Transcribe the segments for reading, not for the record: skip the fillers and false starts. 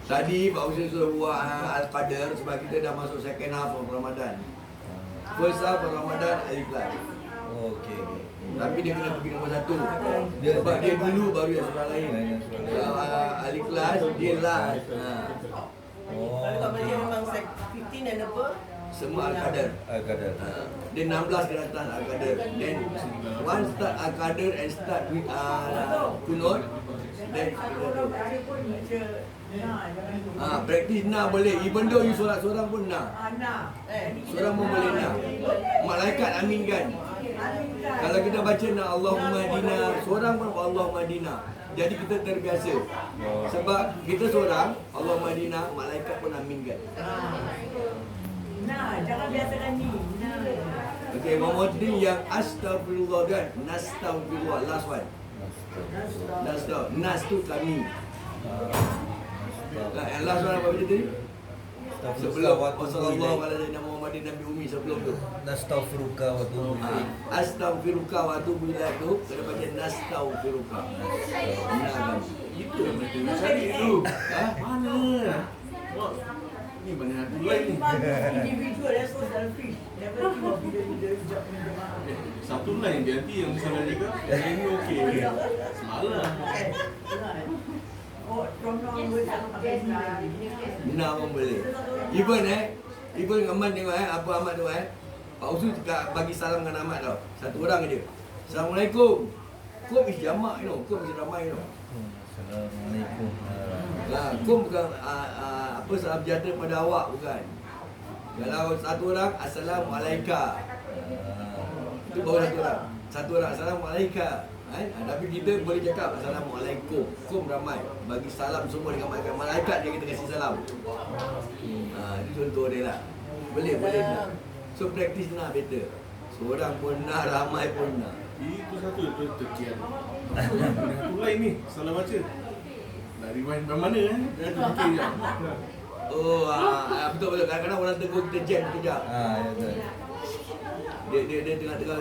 Tadi Pak Hussein sudah buat Al-Qadar sebab kita dah masuk second half of Ramadan. First half of Ramadan Al-Ikhlas. Okey. Tapi dia kena pergi nombor 1. Sebab dia dulu baru yang surah lain. Al-Ikhlas dia last. Kalau kat Malaysia memang 15 and above. Semua Al-Qadar. Al-Qadar. Dia 16 ke atas Al-Qadar. Then once start Al-Qadar and start with Kunut, then practice nah boleh. Even though you solat seorang pun nah. Seorang pun boleh nah. Malaikat aminkan. Kalau kita baca nak Allahumma dina, seorang pun Allahumma dina. Jadi kita terbiasa. Sebab kita seorang Allahumma dina, malaikat pun aminkan. Nah, jangan biasakan ni. Okay, one more thing yang astaghfirullah kan. Nastaghfirullah, last one. Nas tu kami. Yang last one apa benda tadi? Sebelum Wassalamualaikum Muhammadin Nabi Umi sebelum tu. Nastaghfiruka wa atubu ilaik. Astaghfiruka wa atubu ilaik tu kena baca nastaghfiruka. Itu yang mereka cari tu. Mana? Ni mana hati lain ni. Individual that's so selfish. Never think of individual job in jemaah. Satu lain dia nanti yang salah juga. Yang ni okey. Semalam. Oh, from now onwards aku pakai ni lagi. Benar pun boleh. Even Ahmad tengok apa Ahmad tu Pak Usul bagi salam dengan Ahmad tau. Satu orang je. Assalamualaikum. Kum is jamak Kum is ramai Assalamualaikum. Kum bukan apa salam sejahtera pada awak bukan. Kalau satu orang Assalamualaikum. Itu baru satu orang. Satu orang Assalamualaikum. Tapi kita boleh cakap Assalamualaikum. Kum ramai. Bagi salam semua dengan malaikat dia kita kasih salam. Itu contoh dia lah. Boleh nak. So practice nak better. Seorang pun nak, ramai pun nak. Itu satu tu terkian. Satu lain ni salah baca. Nak rewind dari mana Dah terfikir je. Oh, betul. Kadang-kadang orang tegur kita jam sekejap. Ya betul. Dia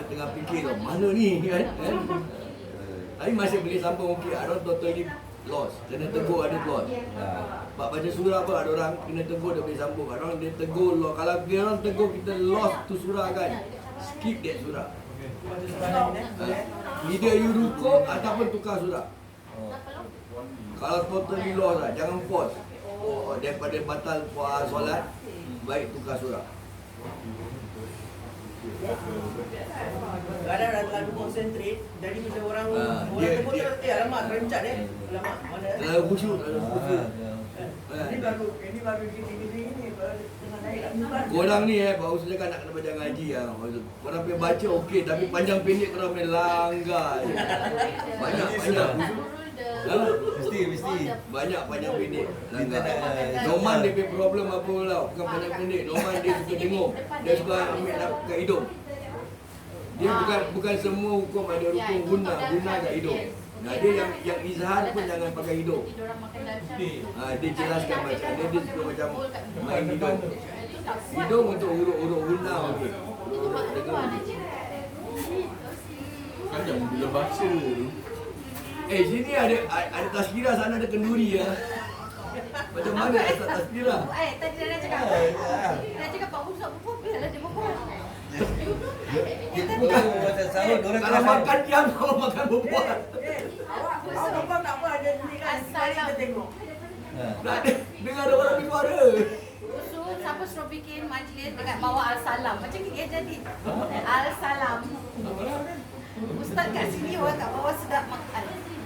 tengah fikir tau, mana ni kan? Tapi masih boleh sambung okey. Ada orang totally lost. Kena tegur ada lost. Pak baca surah apa ada orang kena tegur dia boleh sambung. Ada orang dia tegur lost. Kalau dia orang tegur kita lost tu surah kan, skip that surah. Either you rukuk ataupun tukar surah. Kalau totally lost lah, jangan pause. Daripada batal solat, baik tukar surah. Kadang dah terlalu konsentrate. Jadi macam orang tengok alamak terencat alamak mana. Terlalu khusyuk, Ini baru gini baru tengah naik kat mimbar. Korang ni Pak Usul cakap nak kena baca ngaji lah. Korang pergi baca okey, tapi panjang pendek korang main langgar je. Banyak. Mesti. Banyak panjang pendek langgar. Noman dia punya problem apa tau. Bukan panjang pendek. Noman dia suka dengung. Dia suka ambil kat hidung. Dia bukan semua hukum ada rukun guna kat hidung. Nah, dia yang izhar pun jangan pakai hidung. Dia jelaskan macam dia suka macam main hidung. Hidung untuk urut-urut guna okey. Kan jangan bila baca tu. Sini ada tazkirah, sana ada kenduri ya. Macam mana asal tazkirah? Tadi dah cakap. Dah cakap Pak Musa pun biarlah dia makan. Kita bukan macam sahur orang Kalau makan diam, kalau makan berbual. Awak tak apa ada ni kan. Sekali kita tengok. Nak dengar ada orang bersuara. Usul siapa suruh bikin majlis dekat bawah Al-Salam. Macam ni jadi. Al-Salam. Ustaz kat sini orang kat bawah sedap makan.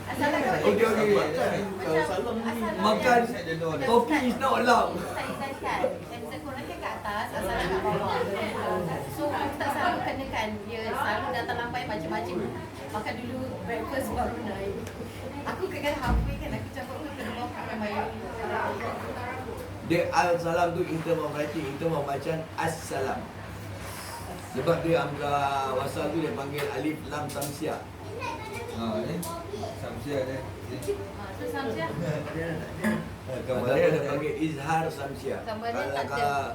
Al-Salam kat bawah. Okey. Makan kopi is not allowed. Ustaz izinkan. Dan korang kan kat atas, Al-Salam kat bawah. So Ustaz selalu kenakan. Dia selalu datang lampai macam-macam. Makan dulu breakfast baru naik. Aku kadang halfway kan aku cakap aku kena bawa makan bayar. Dia Al-Salam tu in term of writing, in term of bacaan As-Salam. Sebab dia Hamzah wasal tu dia panggil Alif Lam Samsiah. ni Samsiah dia. So Samsiah. Gambar dia panggil Izhar Samsiah. Kalau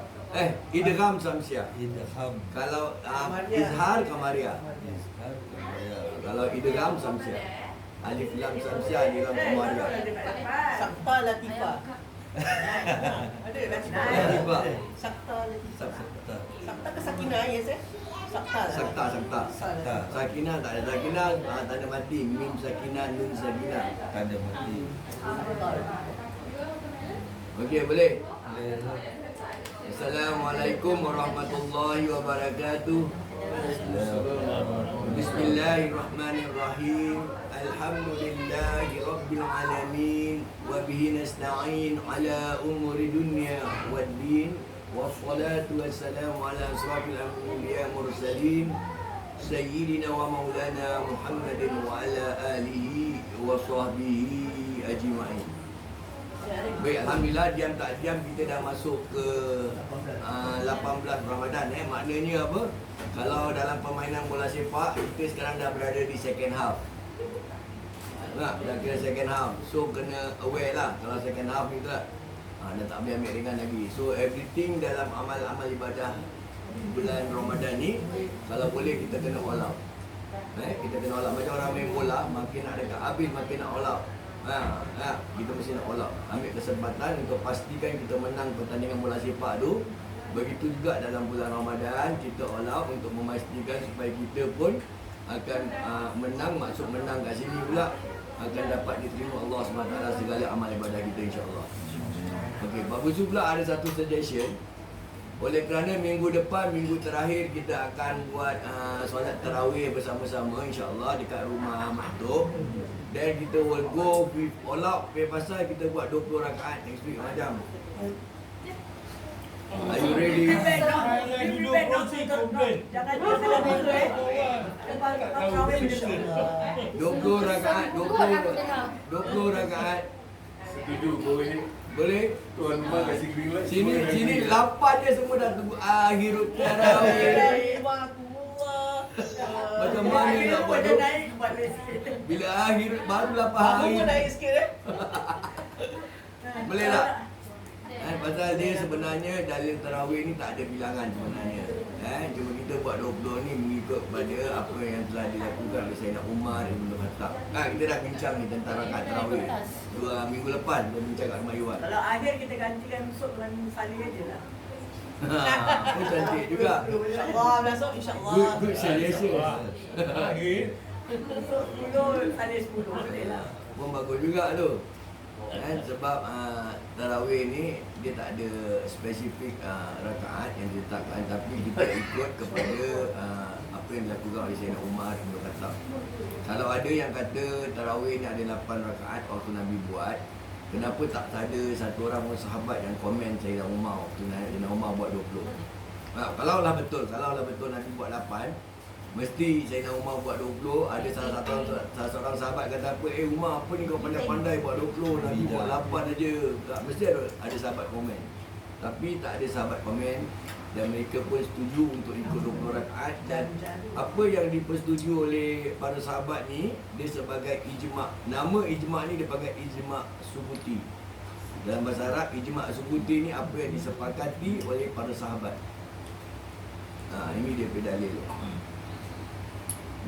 Idgham Samsiah. Idham. Kalau Izhar Kamaria. Kalau Idgham Samsiah. Alif Lam Samsiah, Alif Lam Kamaria. Sakta Latifah. Ada lagi. Tiba. Sakta lagi. Sakta. Sakta ke Sakinah ya saya? Sakta lah. Sakta. Sakta. Sakinah tak ada. Sakinah tanda mati. Mim sakinah, nun sakinah. Tanda mati. Okey, boleh? Assalamualaikum warahmatullahi wabarakatuh. Bismillahirrahmanirrahim. Alhamdulillahi rabbil alamin wa bihi nasta'in ala umuri dunya waddin. Wassalatu wassalamu ala asrafil anbiya mursalin sayyidina wa maulana Muhammadin wa ala alihi wa sahbihi ajma'in. Baik, alhamdulillah, diam tak diam kita dah masuk ke 18 Ramadan. Maknanya apa? Kalau dalam permainan bola sepak, kita sekarang dah berada di second half. Dah kira second half. So kena aware lah kalau second half ni tak. Dah tak boleh ambil ringan lagi. So everything dalam amal-amal ibadah bulan Ramadan ni, kalau boleh kita kena all out. Kita kena all out. Macam orang main bola, makin nak dekat habis makin nak all out. Kita mesti nak all out. Ambil kesempatan untuk pastikan kita menang pertandingan bola sepak tu. Begitu juga dalam bulan Ramadan, kita all out untuk memastikan supaya kita pun akan menang, maksud menang kat sini pula akan dapat diterima Allah SWT segala amal ibadah kita, insya-Allah. Okey, bagus pula ada satu suggestion. Oleh kerana minggu depan, minggu terakhir kita akan buat solat tarawih bersama-sama, insya-Allah dekat rumah Mahtuk. Dan kita will go with all out, pasal kita buat 20 rakaat next week macam. Are you ready? Lagi 20 komplain. Jangan salah beza 20 rakaat, 20 rakaat. Setuju, boleh. Boleh? Tuan Mak kasih green light. Sini 8 dia semua dah tunggu akhirut tarawih. Macam mana nak buat tu? Bila akhir baru 8 hari. Aku naik sikit Boleh tak? Pasal dia sebenarnya dalil tarawih ni tak ada bilangan sebenarnya. Cuma kita buat 20 ni mengikut pada apa yang telah dilakukan oleh Sayyidina Umar Ibn Khattab. Kita dah bincang ni tentang rakaat tarawih 2 minggu lepas, kita bincang kat rumah Iwan. Kalau akhir kita gantikan besok dengan salih aja lah. Itu cantik juga. InsyaAllah besok insyaAllah. Good suggestion. Besok 10 salih 10 boleh lah. Pun bagus juga tu. Sebab tarawih ni dia tak ada spesifik rakaat yang ditetapkan, tapi kita ikut kepada apa yang dilakukan oleh Sayyidina Umar Ibn Khattab. Kalau ada yang kata tarawih ni ada 8 rakaat waktu Nabi buat, kenapa tak ada satu orang pun sahabat yang komen Sayyidina Umar waktu Sayyidina Umar buat 20? Kalaulah betul Nabi buat 8, mesti Sayyidina Umar buat 20. Ada salah seorang sahabat kata apa, Umar apa ni kau pandai-pandai buat 20, Nabi buat 8 aja. Mesti ada sahabat komen. Tapi tak ada sahabat komen, dan mereka pun setuju untuk ikut 20 rakaat. Dan apa yang dipersetujui oleh para sahabat ni, dia sebagai ijma'. Nama ijma' ni dia panggil ijma' subuti. Dalam bahasa Arab, ijma' subuti ni apa yang disepakati oleh para sahabat. Ini dia pedalil.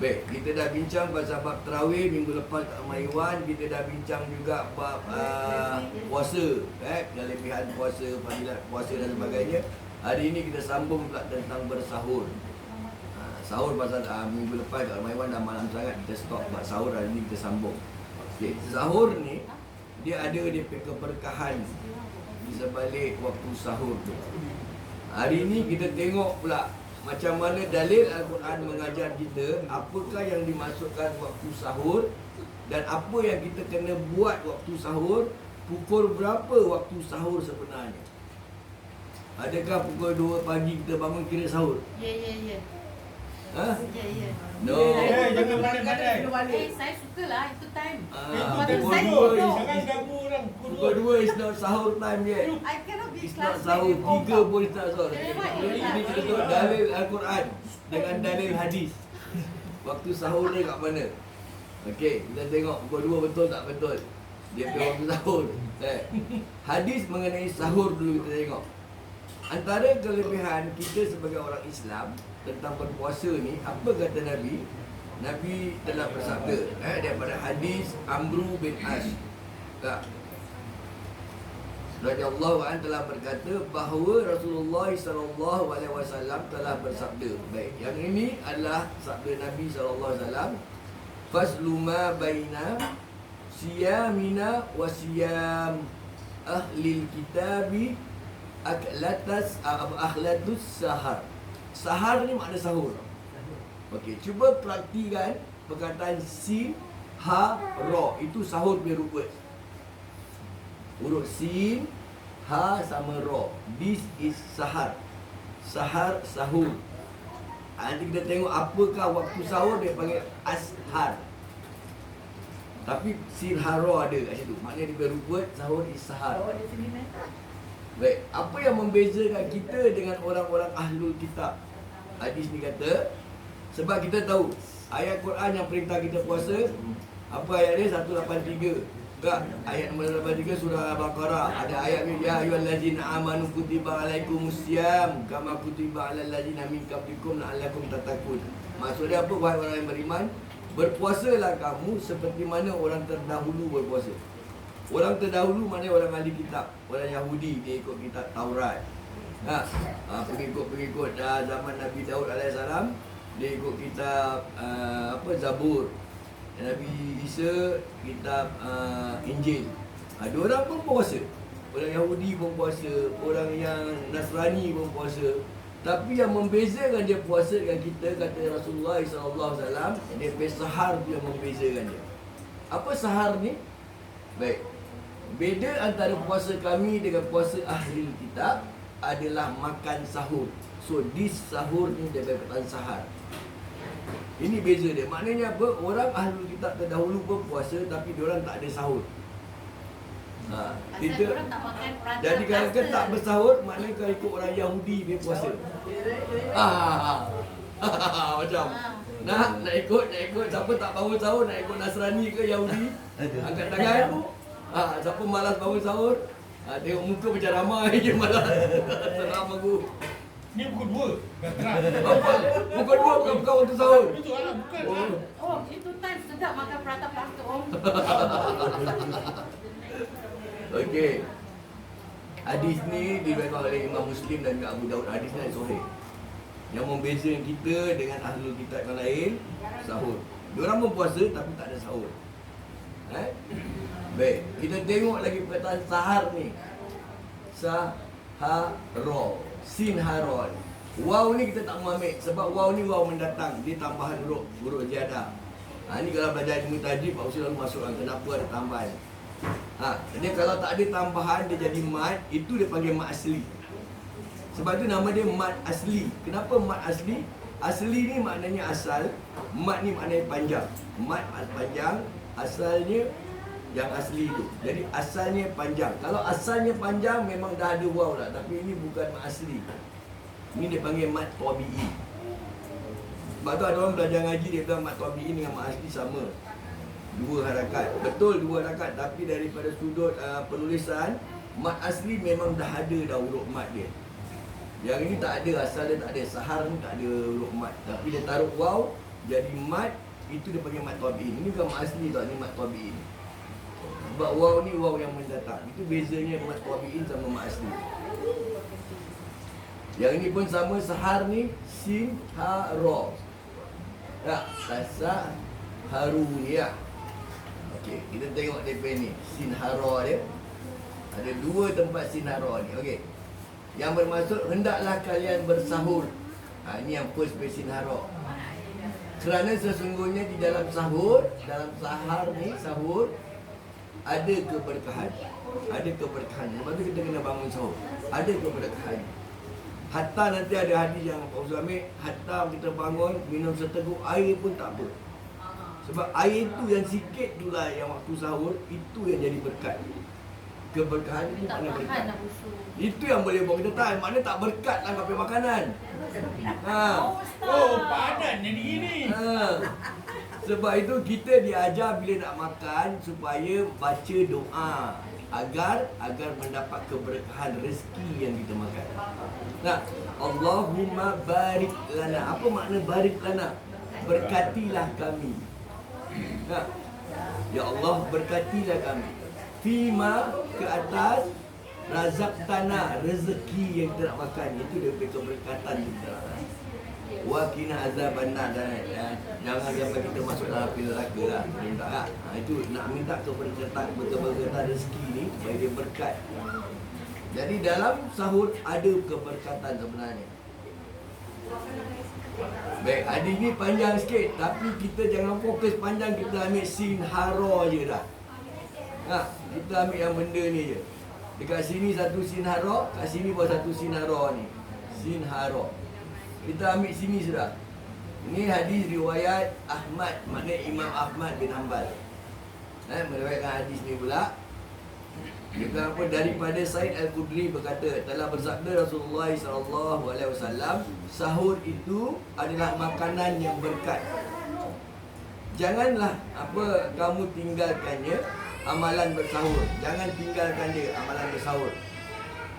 Baik, kita dah bincang pasal bab tarawih minggu lepas kat Rumah Iwan. Kita dah bincang juga bab puasa, kelebihan puasa, fadilat puasa dan sebagainya. Hari ini kita sambung pula tentang bersahur. Sahur pasal minggu lepas kat Rumah Iwan dah malam sangat, kita stop buat sahur. Hari ini kita sambung. Okay, sahur ni dia ada dia keberkahan di sebalik waktu sahur tu. Hari ini kita tengok pula macam mana dalil Al-Quran mengajar kita apakah yang dimasukkan waktu sahur dan apa yang kita kena buat waktu sahur. Pukul berapa waktu sahur sebenarnya? Adakah pukul 2 pagi kita bangun kira sahur? Ya. Ha? Ya. No. Jangan pandai-pandai. Saya sukalah itu time. Pukul Saya 2 Jangan ganggu orang. Pukul 2 is not sahur time yet. I cannot be It's not classmate sahur, with 3 pun is not sahur. Memang Ini kita tengok dalil Al-Quran dengan dalil hadis. Waktu sahur ni kat mana? Okey, kita tengok pukul 2 betul tak betul. Dia punya waktu sahur. Hadis mengenai sahur dulu kita tengok. Antara kelebihan kita sebagai orang Islam tentang berpuasa ni, apa kata Nabi? Nabi telah bersabda daripada hadis Amru bin As. Tak. radhiyallahu anhu telah berkata bahawa Rasulullah sallallahu alaihi wasallam telah bersabda. Baik, yang ini adalah sabda Nabi sallallahu alaihi wasallam. Faslu ma baina siyamina wa siyam ahlil kitabi akhlatus sahar. Sahar ni makna sahur. Okey, cuba praktikan perkataan sin, ha, ra. Itu sahur punya rupa. Huruf sin, ha sama ra. This is sahar. Sahar, sahur. Nanti kita tengok apakah waktu sahur, dia panggil ashar. Tapi sin, ha, ra ada kat situ. Maknanya dia punya rupa sahur is sahar. Baik, apa yang membezakan kita dengan orang-orang ahlul kitab? Hadis ni kata, sebab kita tahu ayat Quran yang perintah kita puasa, apa ayat dia? 183. Tak, ayat nombor 83 surah Al-Baqarah. Ada ayat ni, ya ayyuhallazina amanu kutiba alaikumusiyam kama kutiba alal ladzina min qablikum la'allakum tattaqun. Maksudnya apa? Wahai orang yang beriman, berpuasalah kamu seperti mana orang terdahulu berpuasa. Orang terdahulu maknanya orang ahli kitab, orang Yahudi, dia ikut kitab Taurat. Pengikut zaman Nabi Daud alaihissalam, dia ikut kitab Zabur. Nabi Isa kitab Injil. Ada orang pun puasa. Orang Yahudi pun puasa, orang yang Nasrani pun puasa. Tapi yang membezakan dia puasa dengan kita, kata Rasulullah SAW, dia sahar tu yang membezakan dia. Apa sahar ni? Baik. Beza antara puasa kami dengan puasa ahli kitab adalah makan sahur. So this sahur ni dia berkaitan sahar. Ini beza dia. Maknanya apa? Orang ahlul kitab terdahulu pun puasa tapi diorang tak ada sahur. Kita jadi kalau kita tak bersahur, maknanya kalau ikut orang Yahudi dia puasa. Macam nak ikut siapa tak bangun sahur, nak ikut Nasrani ke Yahudi, angkat tangan. Siapa malas bangun sahur, tengok muka macam ramai je malas. Seram aku. Ni pukul 2. Apa? Pukul 2 bukan waktu sahur. Betul lah, bukan. Oh, itu time sedap makan prata patung. Okey. Hadis ni diriwayatkan oleh Imam Muslim dan juga Abu Daud. Hadis ni sahih. Yang membezakan kita dengan ahlul kitab yang lain, sahur. Diorang pun puasa tapi tak ada sahur. Baik, kita tengok lagi perkataan sahar ni. Sahara. Sin haron. Waw ni kita tak mau ambil sebab waw ni waw mendatang, dia tambahan huruf ziyadah. Ni kalau belajar ilmu tajwid Pak Usul lalu masukkan kenapa ada tambahan. Jadi kalau tak ada tambahan dia jadi mad, itu dia panggil mad asli. Sebab tu nama dia mad asli. Kenapa mad asli? Asli ni maknanya asal, mad ni maknanya panjang. Mad panjang, asalnya yang asli tu. Jadi asalnya panjang. Kalau asalnya panjang memang dah ada waw lah, tapi ini bukan mad asli. Ini dia panggil mad tabi'i. Sebab tu ada orang belajar ngaji dia bilang mad tabi'i dengan mad asli sama. Dua harakat. Betul dua harakat, tapi daripada sudut penulisan, mad asli memang dah ada dah huruf mad dia. Yang ini tak ada, asal dia tak ada. Sahar ni tak ada huruf mad, tapi dia taruh waw jadi mad, itu dia panggil mad tabi'i. Ini bukan mad asli tau, ni mad tabi'i. Sebab waw ni waw yang mendatang. Itu bezanya mad tabi'in sama mad asli. Yang ini pun sama, sahar ni sin ha ra. Tak, tasa haru ni ya. Okey, kita tengok DP ni. Sin ha ra dia. Ada dua tempat sin ha ra ni. Okey. Yang bermaksud hendaklah kalian bersahur. Ini yang first sin ha ra. Kerana sesungguhnya di dalam sahur, dalam sahar ni sahur ada keberkahan. Ada keberkahan. Lepas tu kita kena bangun sahur. Ada keberkahan. Hatta nanti ada hadis yang Pak Ustaz ambil, hatta kita bangun minum seteguk air pun tak apa. Sebab air tu yang sikit tu lah yang waktu sahur, itu yang jadi berkat. Keberkahan itu makna berkat. Itu yang boleh buat kita tahan. Maknanya tak berkat lah sampai makanan. Oh, padan jadi gini. Sebab itu kita diajar bila nak makan supaya baca doa agar mendapat keberkahan rezeki yang kita makan. Nah, Allahumma barik lana. Apa makna barik lana? Berkatilah kami. Nah, ya Allah berkatilah kami. Fima ke atas razak tanah, rezeki yang kita nak makan, itu dia punya keberkatan kita. Wa qina azabannar, jangan sampai kita masuk dalam api neraka lah. Minta tak? Itu nak minta keberkatan, betul-betul rezeki ni supaya dia berkat. Jadi dalam sahur ada keberkatan sebenarnya. Baik, hadis ni panjang sikit, tapi kita jangan fokus panjang, kita ambil sinhara je dah. Kita ambil yang benda ni je. Dekat sini satu sinhara, kat sini pun satu sinhara ni. Sinhara. Kita ambil sini sudah. Ini hadis riwayat Ahmad, maknanya Imam Ahmad bin Hanbal. Meriwayatkan hadis ni pula. Dia kata apa, daripada Said Al-Khudri berkata, telah bersabda Rasulullah SAW, sahur itu adalah makanan yang berkat. Janganlah apa kamu tinggalkannya, amalan bersahur. Jangan tinggalkan dia, amalan bersahur.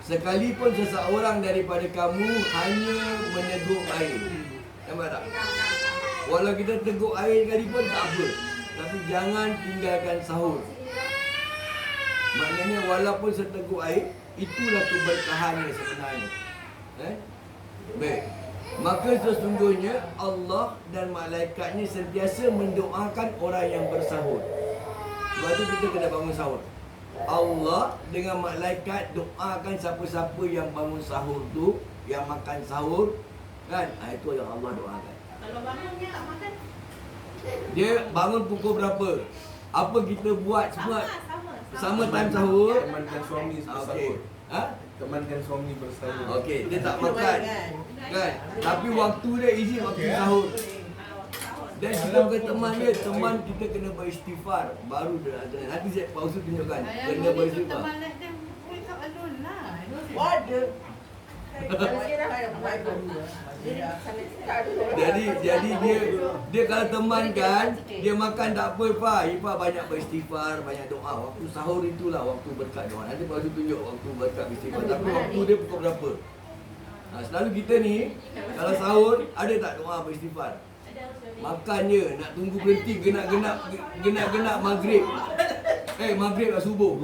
Sekalipun seseorang daripada kamu hanya meneguk air. Nampak tak? Walau kita teguk air sekalipun tak apa, tapi jangan tinggalkan sahur. Maknanya walaupun seteguk air, itulah keberkahannya sebenarnya. Baik. Maka sesungguhnya Allah dan malaikatnya sentiasa mendoakan orang yang bersahur. Sebab tu kita kena bangun sahur. Allah dengan malaikat doakan siapa-siapa yang bangun sahur tu, yang makan sahur, kan? Itu yang Allah doakan. Kalau bangunnya tak makan, Dia bangun pukul berapa? Apa kita buat semua sama time sahur. Temankan suami bersahur. Temankan suami bersahur. Okey, dia tak makan. Kan? Tapi waktu dia izin waktu sahur. Dan kita bukan teman dia, teman kita kena beristighfar baru dia ada. Nanti saya pausa tunjukkan. Kena beristighfar. teman let them wake up alone lah. Waduh. Jadi dia kalau teman kan, dia makan tak apa Pak. Ipa banyak beristighfar, banyak doa. Waktu sahur itulah waktu berkat doa. Nanti pausa tunjuk waktu berkat beristighfar. Tapi waktu dia pukul berapa? Selalu kita ni kalau sahur ada tak doa beristighfar? Makan je, nak tunggu berhenti genap maghrib. Maghrib dah subuh.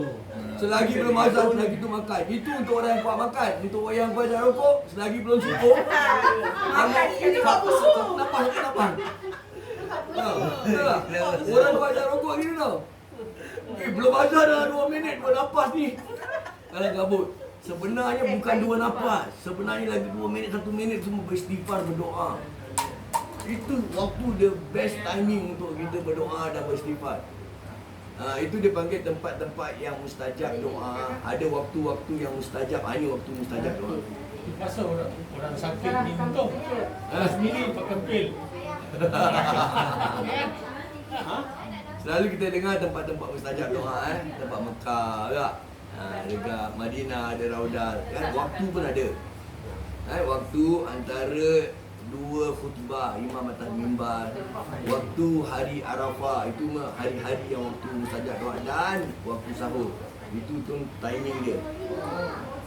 Selagi belum azan, selagi tu makan. Itu untuk orang yang kuat makan. Untuk orang yang kuat rokok, selagi belum subuh. Itu buat pusuh. Kenapa? Orang kuat rokok gini tau. Belum azan dah 2 minit, 2 nafas ni. Kalau gabut. Sebenarnya bukan 2 nafas. Sebenarnya lagi 2 minit, 1 minit semua beristighfar, berdoa. Itu waktu the best timing untuk kita berdoa dan beristighfar. Itu dipanggil tempat-tempat yang mustajab doa. Ada waktu-waktu yang mustajab. Ini waktu mustajab doa. Pasal orang sakit ni untung. Sendiri pakai pil. Selalu kita dengar tempat-tempat mustajab doa, tempat Mekah tak? Dekat Madinah ada Raudah, kan? Waktu pun ada. Waktu antara 2 khutbah imam atas mimbar, waktu hari Arafah, itu hari-hari yang waktu mustajab doa, dan waktu sahur. Itu tu timing dia.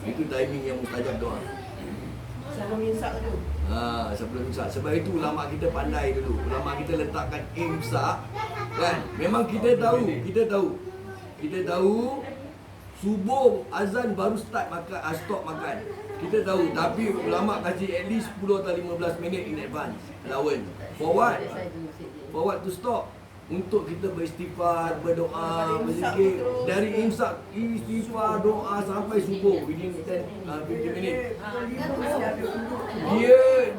Itu timing yang mustajab doa. Sebelum imsak tu. Sebelum imsak. Sebab itu ulama kita pandai dulu. Ulama kita letakkan imsak, kan? Memang kita tahu subuh azan baru start makan, stop makan. Kita tahu, tapi ulama kasih at least 10 atau 15 minit in advance allowance. For what? For what to stop? Untuk kita beristighfar, berdoa, berzikir. Dari imsak, istighfar, doa sampai subuh within 15 minit.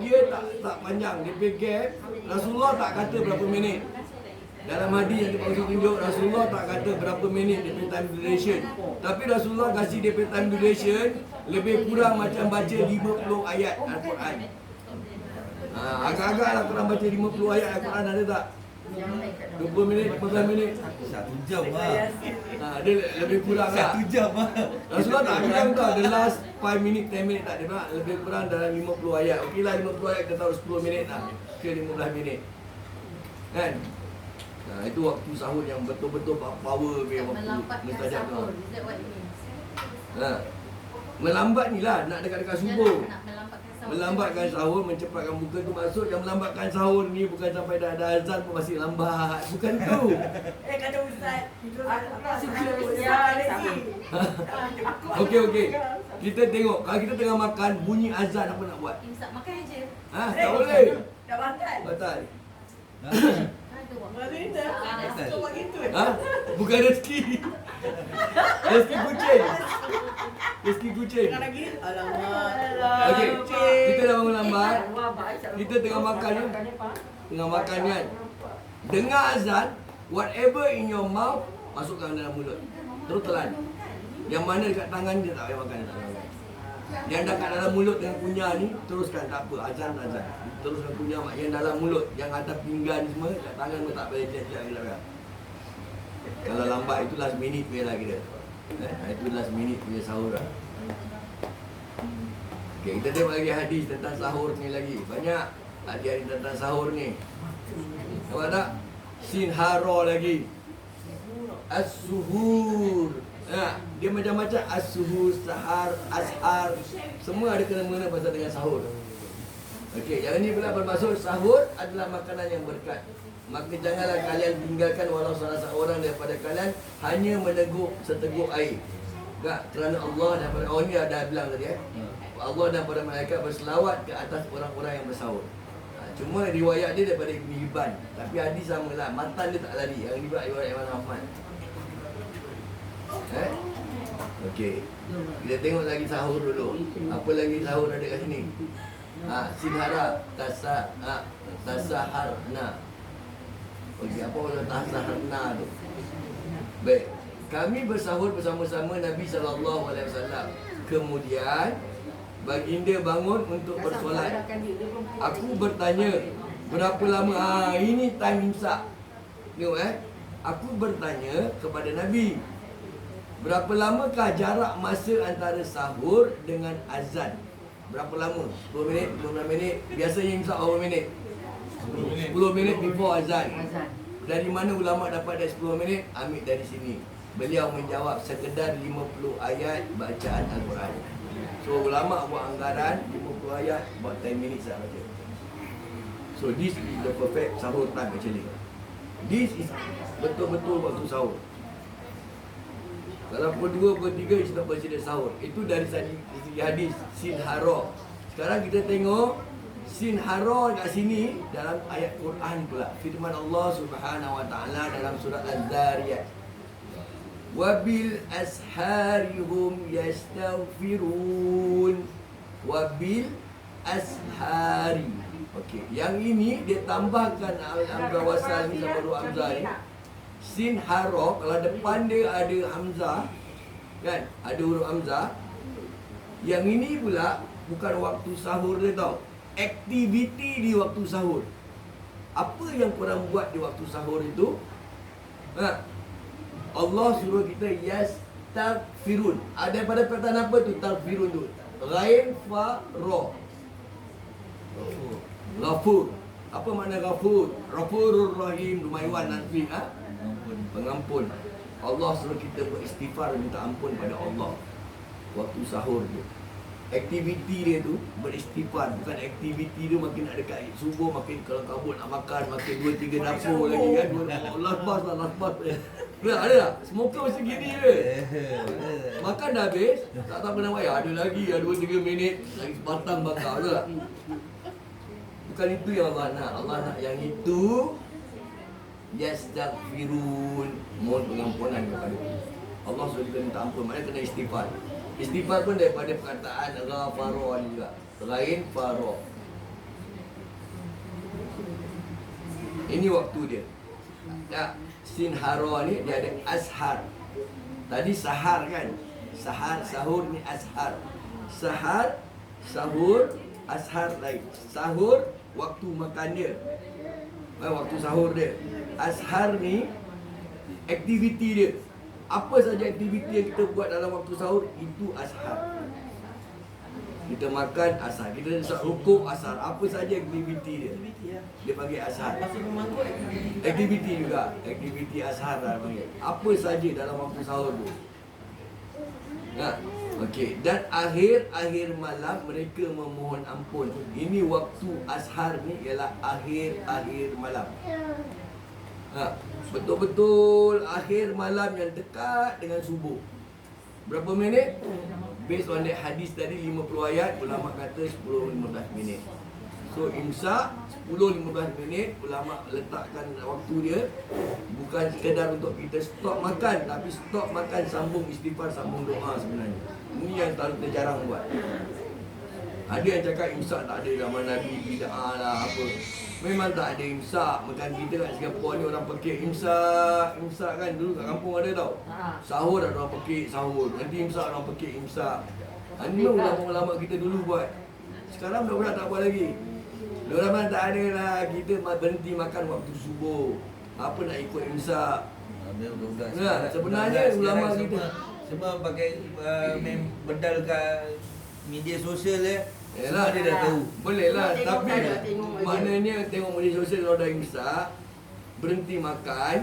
Dia tak panjang, dia gap. Rasulullah tak kata berapa minit. Dalam hadis yang dipakai tunjuk, Rasulullah tak kata berapa minit dia time duration. Tapi Rasulullah kasih dia time duration lebih kurang macam baca 50 ayat Al-Quran. Agak-agak lah kurang baca 50 ayat Al-Quran, ada tak? 20 minit, 15 minit. 1 jam lah. Dia lebih kurang lah. 1 jam lah. Rasulullah tak bilang tau, the last 5 minit, 10 minit tak. Dia bilang lebih kurang dalam 50 ayat. Okey lah 50 ayat kita tahu 10 minit lah ke 15 minit. Kan? Itu waktu sahur yang betul-betul power punya waktu mustajab doa. Is that what it means? Melambat ni lah, nak dekat-dekat subuh. Nak melambatkan Melambatkan sahur, mencepatkan buka tu maksud yang melambatkan sahur ni bukan sampai dah ada azan pun masih lambat. Bukan tu. Kata Ustaz, itu Okey. Kita tengok kalau kita tengah makan bunyi azan apa nak buat? Imsak makan je. Tak boleh. dah makan. Batal. Aduh. Maksudnya, kau buat gitu. Bukan rezeki. Rezeki kucing. Rezeki kucing. Tengah lagi. Alamak. Okey. Kita dah bangun lambat. Kita tengah makan ni. Tengah makan kan. Dengar azan, whatever in your mouth masukkan dalam mulut. Terus telan. Yang mana dekat tangan dia tak payah makan. Yang dekat dalam mulut dengan kunyah ni teruskan, tak apa, azan. Teruskan kunyah yang dalam mulut, yang atas pinggan semua, kat tangan pun tak payah siap-siap. Kalau lambat itu last minute punya lah kita. Itu last minute punya sahur lah. Okay, kita tengok lagi hadis tentang sahur ni lagi. Banyak hadis tentang sahur ni. Nampak tak? Sinhara lagi. As-suhur. Dia macam-macam as-suhur, sahar, ashar. Semua ada kena-mengena pasal dengan sahur. Okey, yang ini pula bermaksud sahur adalah makanan yang berkat. Maka janganlah kalian tinggalkan walau salah seorang daripada kalian hanya meneguk seteguk air. Tak, kerana Allah dan para ini dah bilang tadi Allah dan para malaikat berselawat ke atas orang-orang yang bersahur. Cuma riwayat dia daripada Ibn Hibban. Tapi hadis samalah, matan dia tak lari. Yang riwayat Imam Ahmad. Okey. Kita tengok lagi sahur dulu. Apa lagi sahur ada kat sini? Sinhara tasaharna. Okey, apa maksud tasaharna tu? Baik. Kami bersahur bersama-sama Nabi SAW. Kemudian baginda bangun untuk bersolat. Aku bertanya, berapa lama? Ini time imsak. Tengok Aku bertanya kepada Nabi, berapa lamakah jarak masa antara sahur dengan azan? Berapa lama? 10 minit, 15 minit. Biasanya imsak berapa minit? 10 minit before azan. Dari mana ulama dapat dari 10 minit? Ambil dari sini. Beliau menjawab sekedar 50 ayat bacaan Al-Quran. So ulama buat anggaran 50 ayat, buat 10 minit saya baca. So this is the perfect sahur time actually. This is betul-betul waktu sahur. Kalau pukul 2, pukul 3 kita consider sahur. Itu dari segi hadis sinhara. Sekarang kita tengok sinhara kat sini dalam ayat Quran pula. Firman Allah Subhanahu Wa Taala dalam surah Az-Zariyat. Wabil asharihum yastaghfirun. Wabil ashari. Okey, yang ini dia tambahkan Hamzah wasal ni sama huruf Hamzah ni. Sin hara, kalau depan dia ada Hamzah, kan? Ada huruf Hamzah. Yang ini pula bukan waktu sahur dia tau. Aktiviti di waktu sahur. Apa yang korang buat di waktu sahur itu? Allah suruh kita yastaghfirun. Ada pada perkataan apa tu taghfirun tu? Ghain fa ra. Ghafur. Apa makna ghafur? Ghafurur rahim, Rumaiwan Nazmi, pengampun. Allah suruh kita beristighfar, minta ampun pada Allah waktu sahur tu. Aktiviti dia tu beristighfar, bukan aktiviti dia makin nak dekat subuh, makin kalau kabut nak makan, makin 2-3 dapur lagi kan. Last bus. Ada tak? Smoker mesti gini ke? Makan dah habis, tak tahu pernah bayar. Ada lagi, ada 2-3 minit, lagi sebatang bakar tu tak? Bukan itu yang Allah nak. Allah nak yang itu yastaghfirun, mohon pengampunan kepada Allah. Suruh kita minta ampun, maknanya kena istighfar. Istighfar pun daripada perkataan ghafara juga. Selain faro. Ini waktu dia. Sinhara ni dia ada ashar. Tadi sahar kan? Sahar, sahur ni ashar. Sahar, sahur, ashar lain. Sahur waktu makan dia. Waktu sahur dia. Ashar ni aktiviti dia. Apa saja aktiviti yang kita buat dalam waktu sahur itu ashar. Kita makan ashar, kita rukuk ashar. Apa saja aktiviti dia, dia panggil ashar. Aktiviti juga, aktiviti ashar lah panggil. Apa saja dalam waktu sahur tu. Okey, dan akhir malam mereka memohon ampun. Ini waktu ashar ni ialah akhir malam. Betul-betul akhir malam yang dekat dengan subuh. Berapa minit? Based on that hadis tadi 50 ayat, ulama kata 10-15 minit. So imsak 10-15 minit, ulama letakkan waktu dia bukan sekadar untuk kita stop makan, tapi stop makan sambung istighfar, sambung doa sebenarnya. Ini yang kita jarang buat. Ada yang cakap imsak tak ada zaman Nabi, bid'ah lah apa. Memang tak ada imsak. Makan kita kat Singapura ni orang pekik imsak kan. Dulu kat kampung ada tau. Sahur ada orang pekik sahur. Nanti imsak orang pekik imsak. Ini ulama-ulama kita dulu buat. Sekarang dah tak buat lagi. Diorang tak ada lah. Kita berhenti makan waktu subuh. Apa nak ikut imsak. Nah, sebenarnya ulama kita semua pakai bedal kat media sosial Yalah, semua dia dah tahu. Boleh lah, Tengok tapi saja, tengok je. maknanya tengok media sosial kalau dah imsak, berhenti makan,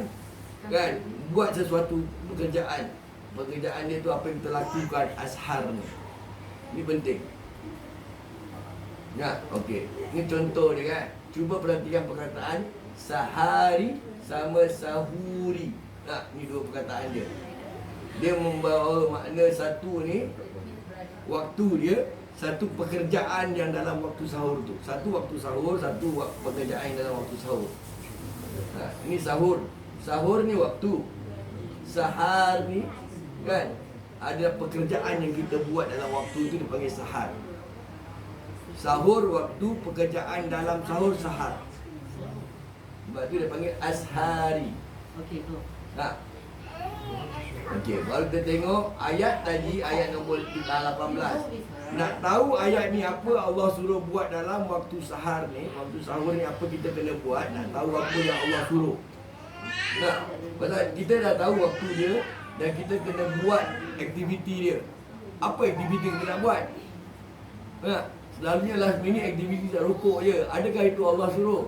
kan, buat sesuatu pekerjaan. Pekerjaan dia tu apa yang kita lakukan ashar ni. Ini penting. Ya, okey. Ini contoh dia kan. Cuba perhatikan perkataan sahari sama sahuri. Nah, ni dua perkataan dia. Dia membawa makna satu ni waktu dia, satu pekerjaan yang dalam waktu sahur tu. Satu waktu sahur, satu pekerjaan yang dalam waktu sahur. Ini sahur. Sahur ni waktu. Sahar ni kan ada pekerjaan yang kita buat dalam waktu itu dipanggil sahar. Sahur waktu, pekerjaan dalam sahur sahar. Sebab tu dia panggil ashari. Okey tu. Okey, baru kita tengok ayat tadi, ayat nombor 18. Nak tahu ayat ni apa Allah suruh buat dalam waktu sahar ni, waktu sahur ni apa kita kena buat, nak tahu apa yang Allah suruh. Nah, pasal kita dah tahu waktu dia dan kita kena buat aktiviti dia. Apa aktiviti kita nak buat? Nah, selalunya last minute aktiviti tak rukuk je. Adakah itu Allah suruh?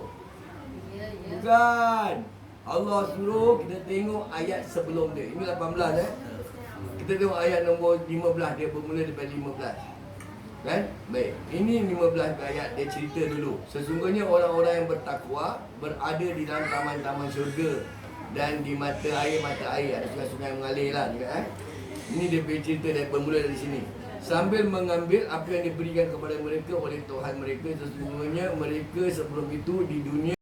Ya, ya. Bukan. Allah suruh kita tengok ayat sebelum dia. Ini 18 Kita tengok ayat nombor 15, dia bermula daripada 15. Kan? Baik. Ini 15 ayat dia cerita dulu. Sesungguhnya orang-orang yang bertakwa berada di dalam taman-taman syurga dan di mata air ada sungai-sungai mengalir lah juga, Ini dia punya cerita dari bermula dari sini. Sambil mengambil apa yang diberikan kepada mereka oleh Tuhan mereka, sesungguhnya mereka sebelum itu di dunia